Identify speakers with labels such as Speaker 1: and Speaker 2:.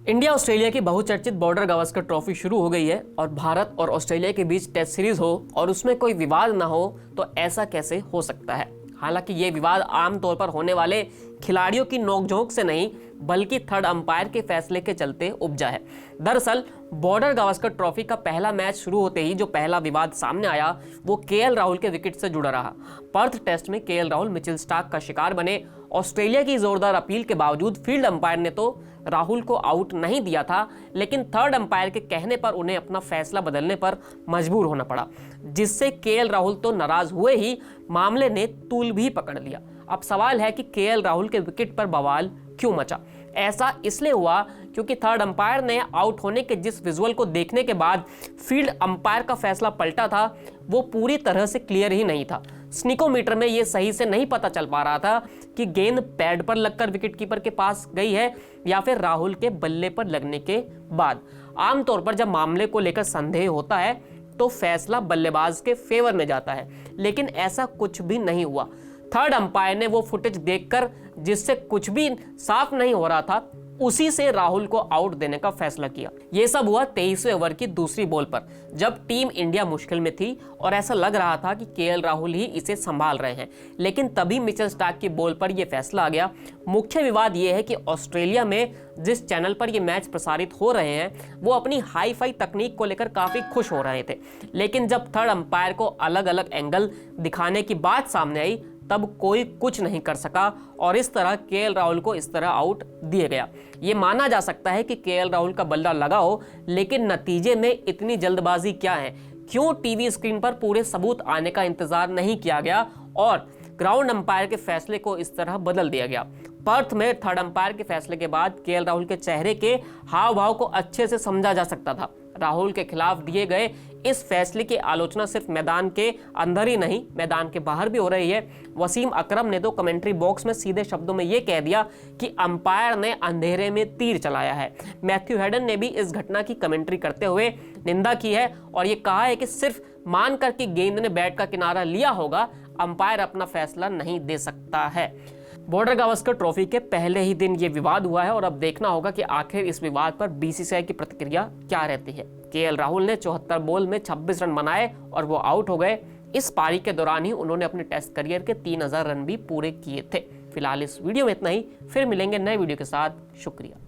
Speaker 1: India Australia की बहुचर्चित border Gavaskar trophy शुरू हो गई है और भारत और ऑस्ट्रेलिया के बीच टेस्ट सीरीज हो और उसमें कोई विवाद ना हो तो ऐसा कैसे हो सकता है। हालांकि ये विवाद आमतौर पर होने वाले खिलाड़ियों की नोकझोंक से नहीं बल्कि थर्ड अंपायर के फैसले के चलते उपजा है। दरअसल बॉर्डर गावस्कर ट्रॉफी का पहला मैच शुरू होते ही जो पहला विवाद सामने आया वो केएल राहुल के विकेट से जुड़ा रहा। पर्थ टेस्ट में केएल राहुल मिचेल स्टार्क का शिकार बने। ऑस्ट्रेलिया की जोरदार अपील के बावजूद फील्ड अंपायर ने तो राहुल को आउट नहीं दिया था, लेकिन थर्ड अंपायर के कहने पर उन्हें अपना फैसला बदलने पर मजबूर होना पड़ा, जिससे केएल राहुल तो नाराज हुए ही मामले ने तूल भी पकड़ लिया। अब सवाल है कि केएल राहुल के विकेट पर बवाल क्यों मचा। ऐसा इसलिए हुआ क्योंकि थर्ड अंपायर ने आउट होने के जिस विजुअल को देखने के बाद फील्ड अंपायर का फैसला पलटा था वो पूरी तरह से क्लियर ही नहीं था। स्निकोमीटर में यह सही से नहीं पता चल पा रहा था कि गेंद पैड पर लगकर विकेटकीपर के पास गई है या फिर राहुल के बल्ले पर लगने के बाद। आमतौर पर जब मामले को लेकर संदेह होता है तो फैसला बल्लेबाज के फेवर में जाता है, लेकिन ऐसा कुछ भी नहीं हुआ। थर्ड अंपायर ने वो फुटेज देखकर जिससे कुछ भी साफ नहीं हो रहा था उसी से राहुल को आउट देने का फैसला किया। यह सब हुआ 23वें ओवर की दूसरी बॉल पर, जब टीम इंडिया मुश्किल में थी और ऐसा लग रहा था कि केएल राहुल ही इसे संभाल रहे हैं, लेकिन तभी मिचेल स्टार्क की बॉल पर यह फैसला आ गया। मुख्य विवाद यह है कि ऑस्ट्रेलिया में जिस चैनल पर यह मैच प्रसारित हो रहे हैं वो अपनी हाई फाई तकनीक को लेकर काफी खुश हो रहे थे, लेकिन जब थर्ड अंपायर को अलग अलग एंगल दिखाने की बात सामने आई तब कोई कुछ नहीं कर सका और इस तरह केएल राहुल को इस तरह आउट दिया गया। ये माना जा सकता है कि केएल राहुल का बल्ला लगा हो, लेकिन नतीजे में इतनी जल्दबाजी क्या है? क्यों टीवी स्क्रीन पर पूरे सबूत आने का इंतजार नहीं किया गया और ग्राउंड अंपायर के फैसले को इस तरह बदल दिया गया? पर्थ में थर्ड अंपायर के फैसले के बाद केएल राहुल के चेहरे के हाव भाव को अच्छे से समझा जा सकता था। राहुल के खिलाफ दिए गए इस फैसले की आलोचना सिर्फ मैदान के अंदर ही नहीं मैदान के बाहर भी हो रही है। वसीम अकरम ने तो कमेंट्री बॉक्स में सीधे शब्दों में यह कह दिया कि अंपायर ने अंधेरे में तीर चलाया है। मैथ्यू हेडन ने भी इस घटना की कमेंट्री करते हुए निंदा की है और यह कहा है कि सिर्फ मानकर कि गेंद ने बैट का किनारा लिया होगा अंपायर अपना फैसला नहीं दे सकता है। बॉर्डर गावस्कर ट्रॉफी के पहले ही दिन ये विवाद हुआ है और अब देखना होगा कि आखिर इस विवाद पर बीसीसीआई की प्रतिक्रिया क्या रहती है। केएल राहुल ने 74 बॉल में 26 रन बनाए और वो आउट हो गए। इस पारी के दौरान ही उन्होंने अपने टेस्ट करियर के 3000 रन भी पूरे किए थे। फिलहाल इस वीडियो में इतना ही, फिर मिलेंगे नए वीडियो के साथ। शुक्रिया।